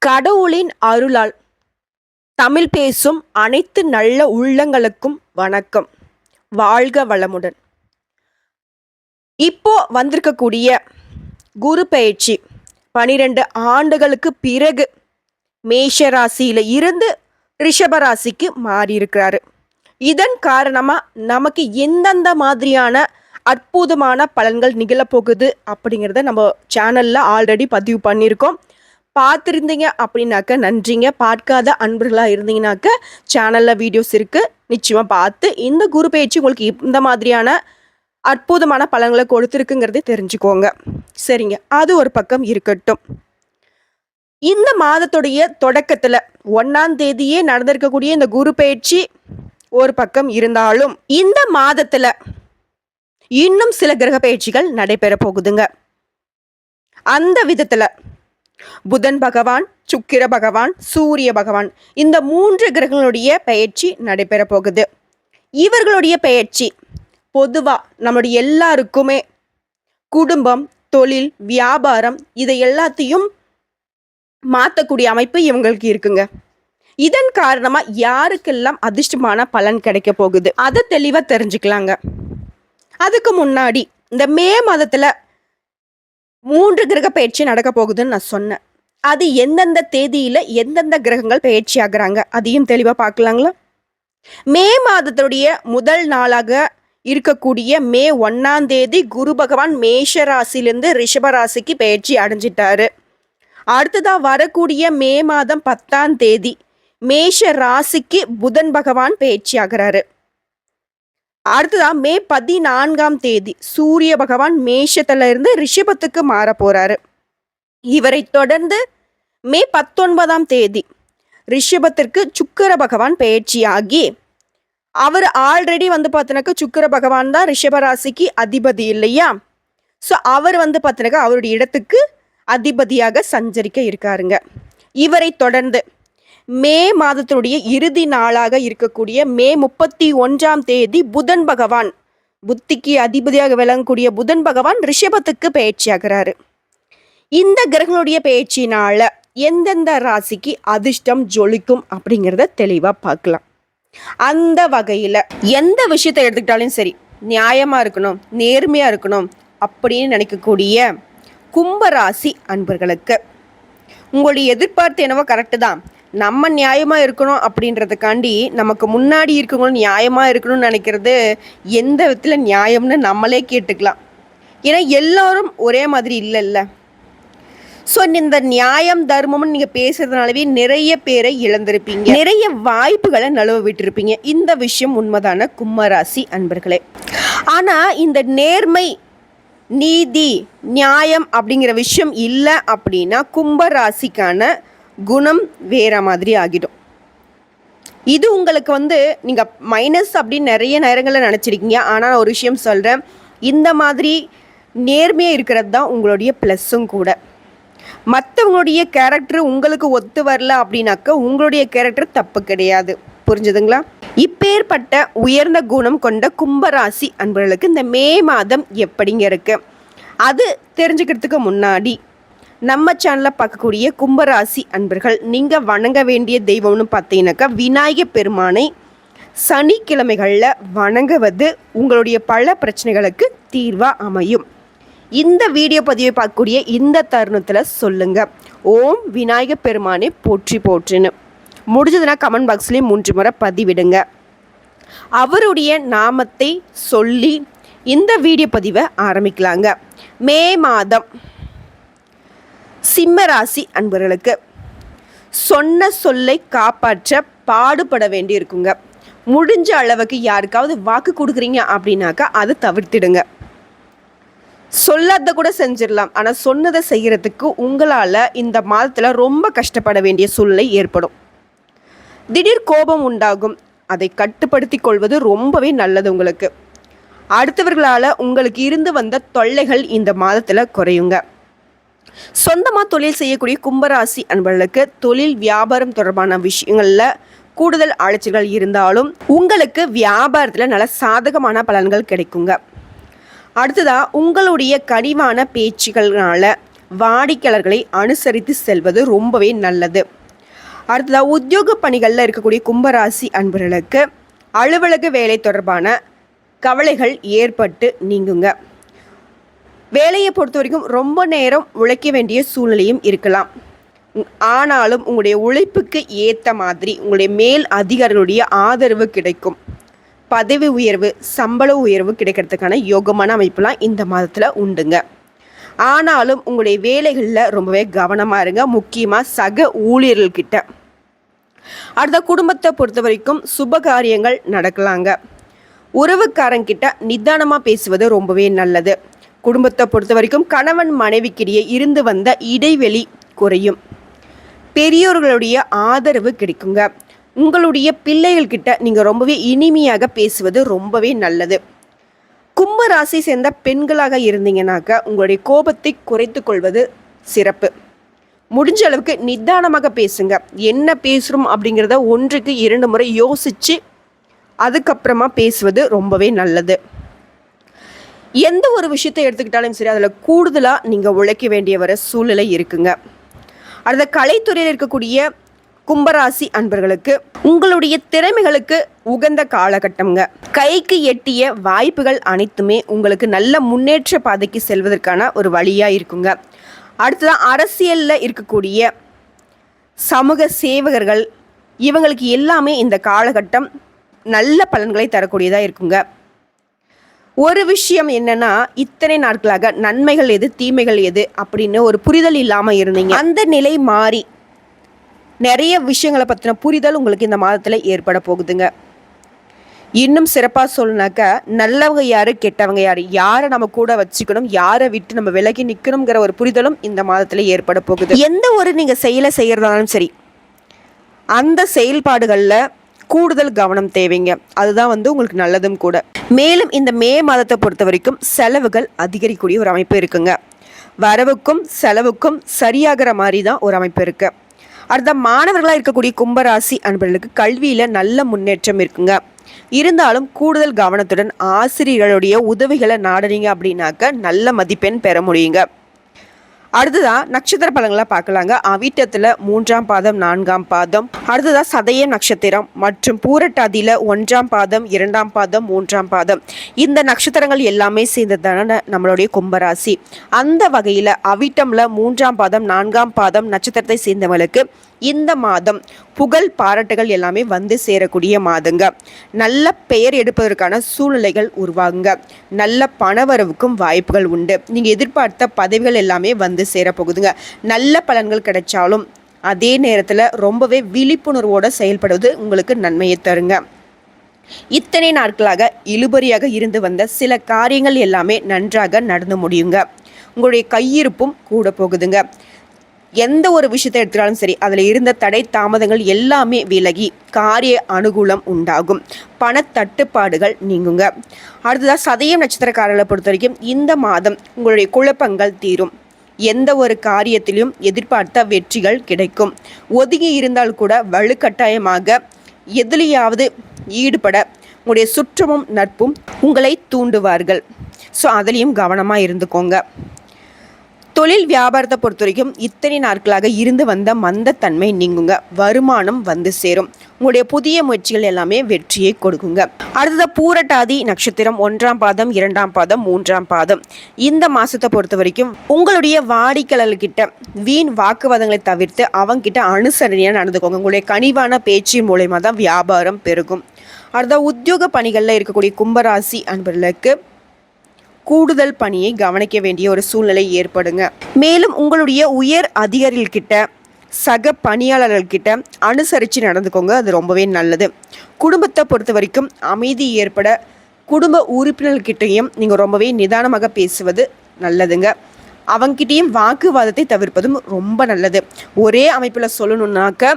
கடவுளின் அருளால் தமிழ் பேசும் அனைத்து நல்ல உள்ளங்களுக்கும் வணக்கம். வாழ்க வளமுடன். இப்போ வந்திருக்கக்கூடிய குரு பெயர்ச்சி 12 ஆண்டுகளுக்கு பிறகு மேஷ ராசியில இருந்து ரிஷபராசிக்கு மாறி இருக்கிறாரு. இதன் காரணமா நமக்கு எந்தெந்த மாதிரியான அற்புதமான பலன்கள் நிகழப்போகுது அப்படிங்கிறத நம்ம சேனல்ல ஆல்ரெடி பதிவு பண்ணியிருக்கோம். பார்த்துருந்தீங்க அப்படின்னாக்க நன்றிங்க. பார்க்காத அன்பர்களாக இருந்தீங்கன்னாக்க சேனலில் வீடியோஸ் இருக்குது, நிச்சயமாக பார்த்து இந்த குரு பயிற்சி உங்களுக்கு இந்த மாதிரியான அற்புதமான பலன்களை கொடுத்துருக்குங்கிறத தெரிஞ்சுக்கோங்க. சரிங்க, அது ஒரு பக்கம் இருக்கட்டும். இந்த மாதத்துடைய தொடக்கத்தில் 1ஆம் தேதியே நடந்திருக்கக்கூடிய இந்த குரு பயிற்சி ஒரு பக்கம் இருந்தாலும் இந்த மாதத்தில் இன்னும் சில கிரக பயிற்சிகள் நடைபெற போகுதுங்க. அந்த விதத்தில் புதன் பகவான், சுக்கிர பகவான், சூரிய பகவான், இந்த 3 கிரகங்களுடைய பெயர்ச்சி நடைபெற போகுது. இவர்களுடைய பெயர்ச்சி பொதுவா நம்மளுடைய எல்லாருக்குமே குடும்பம், தொழில், வியாபாரம் இதை எல்லாத்தையும் மாற்றக்கூடிய அமைப்பு இவங்களுக்கு இருக்குங்க. இதன் காரணமா யாருக்கெல்லாம் அதிர்ஷ்டமான பலன் கிடைக்க போகுது அதை தெளிவா தெரிஞ்சுக்கலாங்க. அதுக்கு முன்னாடி இந்த மே மாதத்துல 3 கிரக பயிற்சி நடக்க போகுதுன்னு நான் சொன்னேன். அது எந்தெந்த தேதியில எந்தெந்த கிரகங்கள் பயிற்சி ஆகுறாங்க அதையும் தெளிவா பார்க்கலாங்களா? மே மாதத்துடைய முதல் நாளாக இருக்கக்கூடிய மே 1ஆம் தேதி குரு பகவான் மேஷ ராசியிலிருந்து ரிஷப ராசிக்கு பயிற்சி அடைஞ்சிட்டாரு. அடுத்ததா வரக்கூடிய மே மாதம் 10ஆம் தேதி மேஷ ராசிக்கு புதன் பகவான் பயிற்சி ஆகிறாரு. அடுத்ததான் மே 14ஆம் தேதி சூரிய பகவான் மேஷத்துல இருந்து ரிஷபத்துக்கு மாற போறாரு. இவரை தொடர்ந்து மே 19ஆம் தேதி ரிஷபத்திற்கு சுக்கிர பகவான் பயிற்சியாகி, அவர் ஆல்ரெடி பார்த்தீங்கன்னாக்கா சுக்கிர பகவான் தான் ரிஷபராசிக்கு அதிபதி இல்லையா? ஸோ அவர் பார்த்தீங்கன்னாக்கா அவருடைய இடத்துக்கு அதிபதியாக சஞ்சரிக்க இருக்காருங்க. இவரை தொடர்ந்து மே மாதத்தினுடைய இறுதி நாளாக இருக்கக்கூடிய மே 31ஆம் தேதி புதன் பகவான், புத்திக்கு அதிபதியாக விளங்கக்கூடிய புதன் பகவான் ரிஷபத்துக்கு பயிற்சியாகிறாரு. இந்த கிரகங்களுடைய பயிற்சினால எந்தெந்த ராசிக்கு அதிர்ஷ்டம் ஜொலிக்கும் அப்படிங்கிறத தெளிவா பார்க்கலாம். அந்த வகையில எந்த விஷயத்தை எடுத்துக்கிட்டாலும் சரி, நியாயமா இருக்கணும், நேர்மையா இருக்கணும் அப்படின்னு நினைக்கக்கூடிய கும்பராசி அன்பர்களுக்கு உங்களுடைய எதிர்பார்த்து என்னவோ கரெக்டு தான். நம்ம நியாயமாக இருக்கணும் அப்படின்றதுக்காண்டி நமக்கு முன்னாடி இருக்கவங்களும் நியாயமாக இருக்கணும்னு நினைக்கிறது எந்த விதத்தில் நியாயம்னு நம்மளே கேட்டுக்கலாம். ஏன்னா எல்லாரும் ஒரே மாதிரி இல்லைல்ல. ஸோ இந்த நியாயம் தர்மம்னு நீங்கள் பேசுறதுனாலவே நிறைய பேரை இழந்திருப்பீங்க, நிறைய வாய்ப்புகளை நழுவ விட்டுருப்பீங்க. இந்த விஷயம் உண்மைதான கும்பராசி அன்பர்களே. ஆனால் இந்த நேர்மை, நீதி, நியாயம் அப்படிங்கிற விஷயம் இல்லை அப்படின்னா கும்பராசிக்கான குணம் வேற மாதிரி ஆகிடும். இது உங்களுக்கு நீங்கள் மைனஸ் அப்படின்னு நிறைய நேரங்களில் நினச்சிருக்கீங்க. ஆனால் ஒரு விஷயம் சொல்கிறேன், இந்த மாதிரி நேர்மையாக இருக்கிறது தான் உங்களுடைய ப்ளஸ்ஸும் கூட. மற்றவங்களுடைய கேரக்டர் உங்களுக்கு ஒத்து வரல அப்படின்னாக்க உங்களுடைய கேரக்டர் தப்பு கிடையாது. புரிஞ்சுதுங்களா? இப்பேற்பட்ட உயர்ந்த குணம் கொண்ட கும்பராசி அன்பர்களுக்கு இந்த மே மாதம் எப்படிங்க இருக்கு அது தெரிஞ்சுக்கிறதுக்கு முன்னாடி நம்ம சேனலில் பார்க்கக்கூடிய கும்பராசி அன்பர்கள் நீங்கள் வணங்க வேண்டிய தெய்வம்னு பார்த்தீங்கன்னாக்கா விநாயகர் பெருமானை சனிக்கிழமைகளில் வணங்குவது உங்களுடைய பல பிரச்சனைகளுக்கு தீர்வாக அமையும். இந்த வீடியோ பதிவை பார்க்கக்கூடிய இந்த தருணத்தில் சொல்லுங்கள், ஓம் விநாயகர் பெருமானை போற்றி போற்றுன்னு. முடிஞ்சதுன்னா கமெண்ட் பாக்ஸ்லேயே 3 முறை பதிவிடுங்க. அவருடைய நாமத்தை சொல்லி இந்த வீடியோ பதிவை ஆரம்பிக்கலாங்க. மே மாதம் சிம்மராசி அன்பர்களுக்கு சொன்ன சொல்லை காப்பாற்ற பாடுபட வேண்டி இருக்குங்க. முடிஞ்ச அளவுக்கு யாருக்காவது வாக்கு கொடுக்குறீங்க அப்படின்னாக்கா அதை தவிர்த்திடுங்க. சொல்லாத கூட செஞ்சிடலாம், ஆனால் சொன்னதை செய்கிறதுக்கு உங்களால் இந்த மாதத்தில் ரொம்ப கஷ்டப்பட வேண்டிய சூழ்நிலை ஏற்படும். திடீர் கோபம் உண்டாகும், அதை கட்டுப்படுத்தி கொள்வது ரொம்பவே நல்லது உங்களுக்கு. அடுத்தவர்களால் உங்களுக்கு இருந்து வந்த தொல்லைகள் இந்த மாதத்தில் குறையுங்க. சொந்தமாக தொழில் செய்யக்கூடிய கும்பராசி அன்பர்களுக்கு தொழில் வியாபாரம் தொடர்பான விஷயங்களில் கூடுதல் அலைச்சல்கள் இருந்தாலும் உங்களுக்கு வியாபாரத்தில் நல்ல சாதகமான பலன்கள் கிடைக்குங்க. அடுத்ததாக உங்களுடைய கனிவான பேச்சுகள்னால வாடிக்கையாளர்களை அனுசரித்து செல்வது ரொம்பவே நல்லது. அடுத்ததாக உத்தியோக பணிகளில் இருக்கக்கூடிய கும்பராசி அன்பர்களுக்கு அலுவலக வேலை தொடர்பான கவலைகள் ஏற்பட்டு நீங்குங்க. வேலையை பொறுத்த வரைக்கும் ரொம்ப நேரம் உழைக்க வேண்டிய சூழ்நிலையும் இருக்கலாம். ஆனாலும் உங்களுடைய உழைப்புக்கு ஏற்ற மாதிரி உங்களுடைய மேல் அதிகாரிகளுடைய ஆதரவு கிடைக்கும். பதவி உயர்வு, சம்பள உயர்வு கிடைக்கிறதுக்கான யோகமான அமைப்புலாம் இந்த மாதத்தில் உண்டுங்க. ஆனாலும் உங்களுடைய வேலைகளில் ரொம்பவே கவனமாக இருங்க, முக்கியமாக சக ஊழியர்கள்கிட்ட. அடுத்த குடும்பத்தை பொறுத்த வரைக்கும் சுப காரியங்கள் நடக்கலாங்க. உறவுக்காரங்கிட்ட நிதானமாக பேசுவது ரொம்பவே நல்லது. குடும்பத்தை பொறுத்த வரைக்கும் கணவன் மனைவிக்கிடையே இருந்து வந்த இடைவெளி குறையும். பெரியோர்களுடைய ஆதரவு கிடைக்குங்க. உங்களுடைய பிள்ளைகள்கிட்ட நீங்கள் ரொம்பவே இனிமையாக பேசுவது ரொம்பவே நல்லது. கும்பராசி சேர்ந்த பெண்களாக இருந்தீங்கன்னாக்க உங்களுடைய கோபத்தை குறைத்து கொள்வது சிறப்பு. முடிஞ்ச அளவுக்கு நிதானமாக பேசுங்க. என்ன பேசுகிறோம் அப்படிங்கிறத 1க்கு 2 முறை யோசித்து அதுக்கப்புறமா பேசுவது ரொம்பவே நல்லது. எந்த ஒரு விஷயத்தை எடுத்துக்கிட்டாலும் சரி, அதில் கூடுதலாக நீங்கள் உழைக்க வேண்டிய வர சூழ்நிலை இருக்குங்க. அடுத்த கலைத்துறையில் இருக்கக்கூடிய கும்பராசி அன்பர்களுக்கு உங்களுடைய திறமைகளுக்கு உகந்த காலகட்டம்ங்க. கைக்கு எட்டிய வாய்ப்புகள் அனைத்துமே உங்களுக்கு நல்ல முன்னேற்ற பாதைக்கு செல்வதற்கான ஒரு வழியாக இருக்குங்க. அடுத்ததான் அரசியலில் இருக்கக்கூடிய சமூக சேவகர்கள், இவங்களுக்கு எல்லாமே இந்த காலகட்டம் நல்ல பலன்களை தரக்கூடியதாக இருக்குங்க. ஒரு விஷயம் என்னன்னா, இத்தனை நாட்களாக நன்மைகள் எது தீமைகள் எது அப்படின்னு ஒரு புரிதல் இல்லாமல் இருந்தீங்க. அந்த நிலை மாறி நிறைய விஷயங்களை பற்றின புரிதல் உங்களுக்கு இந்த மாதத்தில் ஏற்பட போகுதுங்க. இன்னும் சிறப்பாக சொல்லணுனாக்கா, நல்லவங்க யார் கெட்டவங்க யார், யாரை நம்ம கூட வச்சுக்கணும், யாரை விட்டு நம்ம விலகி நிற்கணுங்கிற ஒரு புரிதலும் இந்த மாதத்தில் ஏற்பட போகுது. எந்த ஒரு நீங்கள் செயலை செய்கிறதாலும் சரி, அந்த செயல்பாடுகளில் கூடுதல் கவனம் தேவைங்க. அதுதான் உங்களுக்கு நல்லதும் கூட. மேலும் இந்த மே மாதத்தை பொறுத்த வரைக்கும் செலவுகள் அதிகரிக்கக்கூடிய ஒரு அமைப்பு இருக்குங்க. வரவுக்கும் செலவுக்கும் சரியாகிற மாதிரி தான் ஒரு அமைப்பு இருக்கு. அடுத்த மாணவர்களாக இருக்கக்கூடிய கும்பராசி அன்பர்களுக்கு கல்வியில் நல்ல முன்னேற்றம் இருக்குங்க. இருந்தாலும் கூடுதல் கவனத்துடன் ஆசிரியர்களுடைய உதவிகளை நாடுறீங்க அப்படின்னாக்க நல்ல மதிப்பெண் பெற முடியுங்க. அடுத்ததான் நட்சத்திர பலன்களை பார்க்கலாங்க. அவிட்டத்தில் 3ஆம் பாதம் 4ஆம் பாதம், அடுத்ததான் சதயம் நட்சத்திரம் மற்றும் பூரட்டாதியில் 1ஆம் பாதம் 2ஆம் பாதம் 3ஆம் பாதம், இந்த நட்சத்திரங்கள் எல்லாமே சேர்ந்ததான நம்மளுடைய கும்பராசி. அந்த வகையில் அவிட்டமில் 3ஆம் பாதம் 4ஆம் பாதம் நட்சத்திரத்தை சேர்ந்தவங்களுக்கு இந்த மாதம் புகழ் பாராட்டுகள் எல்லாமே வந்து சேரக்கூடிய மாதங்க. நல்ல பெயர் எடுப்பதற்கான சூழ்நிலைகள் உருவாகுங்க. நல்ல பணவரவுக்கும் வாய்ப்புகள் உண்டு. நீங்கள் எதிர்பார்த்த பதவிகள் எல்லாமே வந்து சேரப்போகுதுங்க. நல்ல பலன்கள் கிடைச்சாலும் அதே நேரத்தில் ரொம்பவே விழிப்புணர்வோடு செயல்படுவது உங்களுக்கு நன்மையை தருங்க. இத்தனை நாட்களாக இழுபறியாக இருந்து வந்த சில காரியங்கள் எல்லாமே நன்றாக நடந்து முடியுங்க. உங்களுடைய கையிருப்பும் கூட போகுதுங்க. எந்த ஒரு விஷயத்தை எடுத்துட்டாலும் சரி, அதில் இருந்த தடை தாமதங்கள் எல்லாமே விலகி காரிய அனுகூலம் உண்டாகும். பணத்தட்டுப்பாடுகள் நீங்குங்க. அடுத்ததாக சதயம் நட்சத்திரக்காரர்களை பொறுத்த வரைக்கும் இந்த மாதம் உங்களுடைய குழப்பங்கள் தீரும். எந்த ஒரு காரியத்திலும் எதிர்பார்த்த வெற்றிகள் கிடைக்கும். ஒதுங்கி இருந்தால் கூட வலுக்கட்டாயமாக எதிலையாவது ஈடுபட உங்களுடைய சுற்றமும் நட்பும் உங்களை தூண்டுவார்கள். ஸோ அதுலேயும் கவனமாக இருந்துக்கோங்க. தொழில் வியாபாரத்தை பொறுத்த வரைக்கும் இத்தனை நாட்களாக இருந்து வந்த மந்தத்தன்மை நீங்குங்க. வருமானம் வந்து சேரும். உங்களுடைய புதிய முயற்சிகள் எல்லாமே வெற்றியை கொடுக்குங்க. அடுத்தது பூரட்டாதி நட்சத்திரம் 1ஆம் பாதம் 2ஆம் பாதம் 3ஆம் பாதம், இந்த மாதத்தை பொறுத்த வரைக்கும் உங்களுடைய வாடிக்கையாளர்கிட்ட வீண் வாக்குவாதங்களை தவிர்த்து அவங்கிட்ட அனுசரணையாக நடந்துக்கோங்க. உங்களுடைய கனிவான பேச்சின் மூலயமா தான் வியாபாரம் பெருகும். அடுத்த உத்தியோக பணிகளில் இருக்கக்கூடிய கும்பராசி அன்பர்களுக்கு கூடுதல் பணியை கவனிக்க வேண்டிய ஒரு சூழ்நிலை ஏற்படுங்க. மேலும் உங்களுடைய உயர் அதிகாரிகள்கிட்ட சக பணியாளர்கள்கிட்ட அனுசரித்து நடந்துக்கோங்க. அது ரொம்பவே நல்லது. குடும்பத்தை பொறுத்த வரைக்கும் அமைதி ஏற்பட குடும்ப உறுப்பினர்கிட்டையும் நீங்கள் ரொம்பவே நிதானமாக பேசுவது நல்லதுங்க. அவங்ககிட்டையும் வாக்குவாதத்தை தவிர்ப்பதும் ரொம்ப நல்லது. ஒரே அமைப்பில் சொல்லணுன்னாக்க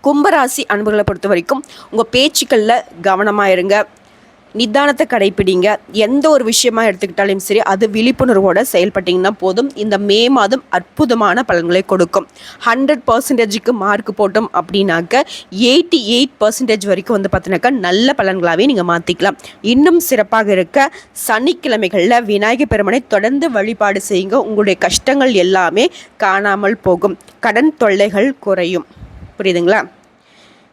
கும்பராசி அன்பர்களை பொறுத்த வரைக்கும் உங்கள் பேச்சுக்களில் கவனமாக இருங்க. நிதானத்தை கடைப்பிடிங்க. எந்த ஒரு விஷயமா எடுத்துக்கிட்டாலும் சரி அது விழிப்புணர்வோடு செயல்பட்டிங்கன்னா போதும். இந்த மே மாதம் அற்புதமான பலன்களை கொடுக்கும். 100%க்கு மார்க் போட்டோம் அப்படின்னாக்க 88% வரைக்கும் வந்து பார்த்தீங்கன்னாக்கா நல்ல பலன்களாகவே நீங்கள் மாற்றிக்கலாம். இன்னும் சிறப்பாக இருக்க சனிக்கிழமைகளில் விநாயகர் பெருமானை தொடர்ந்து வழிபாடு செய்யுங்க. உங்களுடைய கஷ்டங்கள் எல்லாமே காணாமல் போகும். கடன் தொல்லைகள் குறையும். புரியுதுங்களா?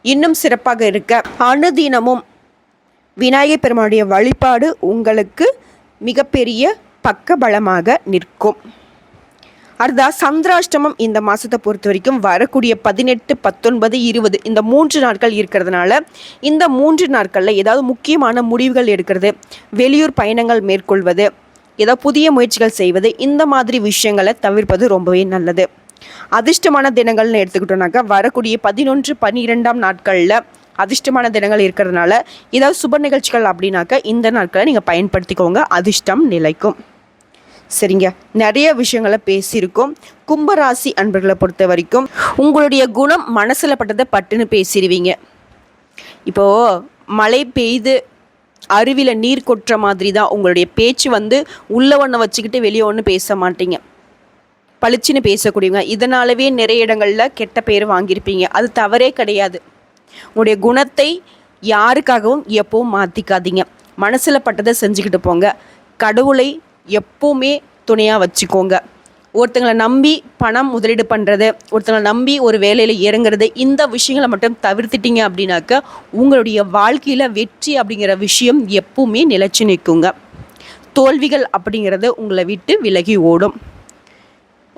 இன்னும் சிறப்பாக இருக்க அனுதினமும் விநாயகர் பெருமானுடைய வழிபாடு உங்களுக்கு மிகப்பெரிய பக்கபலமாக நிற்கும். அடுத்தா சந்திராஷ்டமம் இந்த மாதத்தை பொறுத்த வரைக்கும் வரக்கூடிய 18, 19, 20 இந்த 3 நாட்கள் இருக்கிறதுனால இந்த 3 நாட்களில் ஏதாவது முக்கியமான முடிவுகள் எடுக்கிறது, வெளியூர் பயணங்கள் மேற்கொள்வது, ஏதாவது புதிய முயற்சிகள் செய்வது, இந்த மாதிரி விஷயங்களை தவிர்ப்பது ரொம்பவே நல்லது. அதிர்ஷ்டமான தினங்கள்னு எடுத்துக்கிட்டோம்னாக்கா வரக்கூடிய 11, 12ஆம் நாட்களில் அதிர்ஷ்டமான தினங்கள் இருக்கிறதுனால ஏதாவது சுப நிகழ்ச்சிகள் அப்படின்னாக்கா இந்த நாட்களை நீங்கள் பயன்படுத்திக்கோங்க. அதிர்ஷ்டம் நிலைக்கும். சரிங்க, நிறைய விஷயங்களை பேசியிருக்கோம். கும்பராசி அன்பர்களை பொறுத்த வரைக்கும் உங்களுடைய குணம் மனசில் பட்டதை பட்டுன்னு பேசிடுவீங்க. இப்போது மழை பெய்து அருவியில் நீர் கொட்டுற மாதிரி தான் உங்களுடைய பேச்சு. உள்ள ஒன்று வச்சுக்கிட்டு வெளியே ஒன்று பேச மாட்டீங்க, பளிச்சுன்னு பேசக்கூடியவங்க. இதனாலவே நிறைய இடங்களில் கெட்ட பேர் வாங்கியிருப்பீங்க. அது தவறே கிடையாது. உங்களுடைய குணத்தை யாருக்காகவும் எப்பவும் மாற்றிக்காதீங்க. மனசில் பட்டதை செஞ்சுக்கிட்டு போங்க. கடவுளை எப்போவுமே துணையாக வச்சுக்கோங்க. ஒருத்தங்களை நம்பி பணம் முதலீடு பண்ணுறது, ஒருத்தங்களை நம்பி ஒரு வேலையில் இறங்குறது, இந்த விஷயங்களை மட்டும் தவிர்த்துட்டீங்க அப்படின்னாக்க உங்களுடைய வாழ்க்கையில் வெற்றி அப்படிங்கிற விஷயம் எப்பவுமே நிலைச்சு நிற்குங்க. தோல்விகள் அப்படிங்கிறது உங்களை விட்டு விலகி ஓடும்.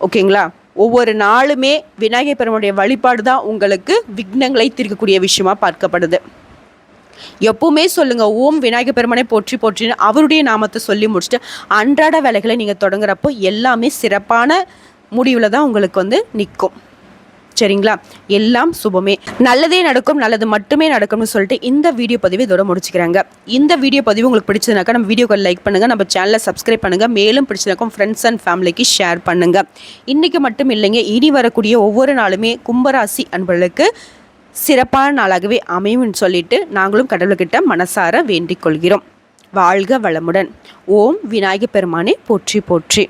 ஓகேங்களா? ஒவ்வொரு நாளுமே விநாயகர் பெருமானுடைய வழிபாடு தான் உங்களுக்கு விக்னங்களை தீர்க்கக்கூடிய விஷயமா பார்க்கப்படுது. எப்பவுமே சொல்லுங்கள், ஓம் விநாயகர் பெருமானை போற்றி போற்றின்னு அவருடைய நாமத்தை சொல்லி முடிச்சுட்டு அன்றாட வேலைகளை நீங்கள் தொடங்குறப்போ எல்லாமே சிறப்பான முடிவில் தான் உங்களுக்கு நிற்கும். சரிங்களா? எல்லாம் சுபமே, நல்லதே நடக்கும், நல்லது மட்டுமே நடக்கும்னு சொல்லிட்டு இந்த வீடியோ பதிவு இதோட முடிச்சுக்கிறாங்க. இந்த வீடியோ பதிவு உங்களுக்கு பிடிச்சதுனாக்கா நம்ம வீடியோக்கு லைக் பண்ணுங்கள், நம்ம சேனலை சப்ஸ்கிரைப் பண்ணுங்கள். மேலும் பிடிச்சதுனாக்கும் ஃப்ரெண்ட்ஸ் அண்ட் ஃபேமிலிக்கு ஷேர் பண்ணுங்கள். இன்றைக்கி மட்டும் இல்லைங்க, இனி வரக்கூடிய ஒவ்வொரு நாளுமே கும்பராசி அன்பர்களுக்கு சிறப்பான நாளாகவே அமையும்னு சொல்லிட்டு நாங்களும் கடவுள்கிட்ட மனசார வேண்டிக் கொள்கிறோம். வாழ்க வளமுடன். ஓம் விநாயகர் பெருமானே போற்றி போற்றி.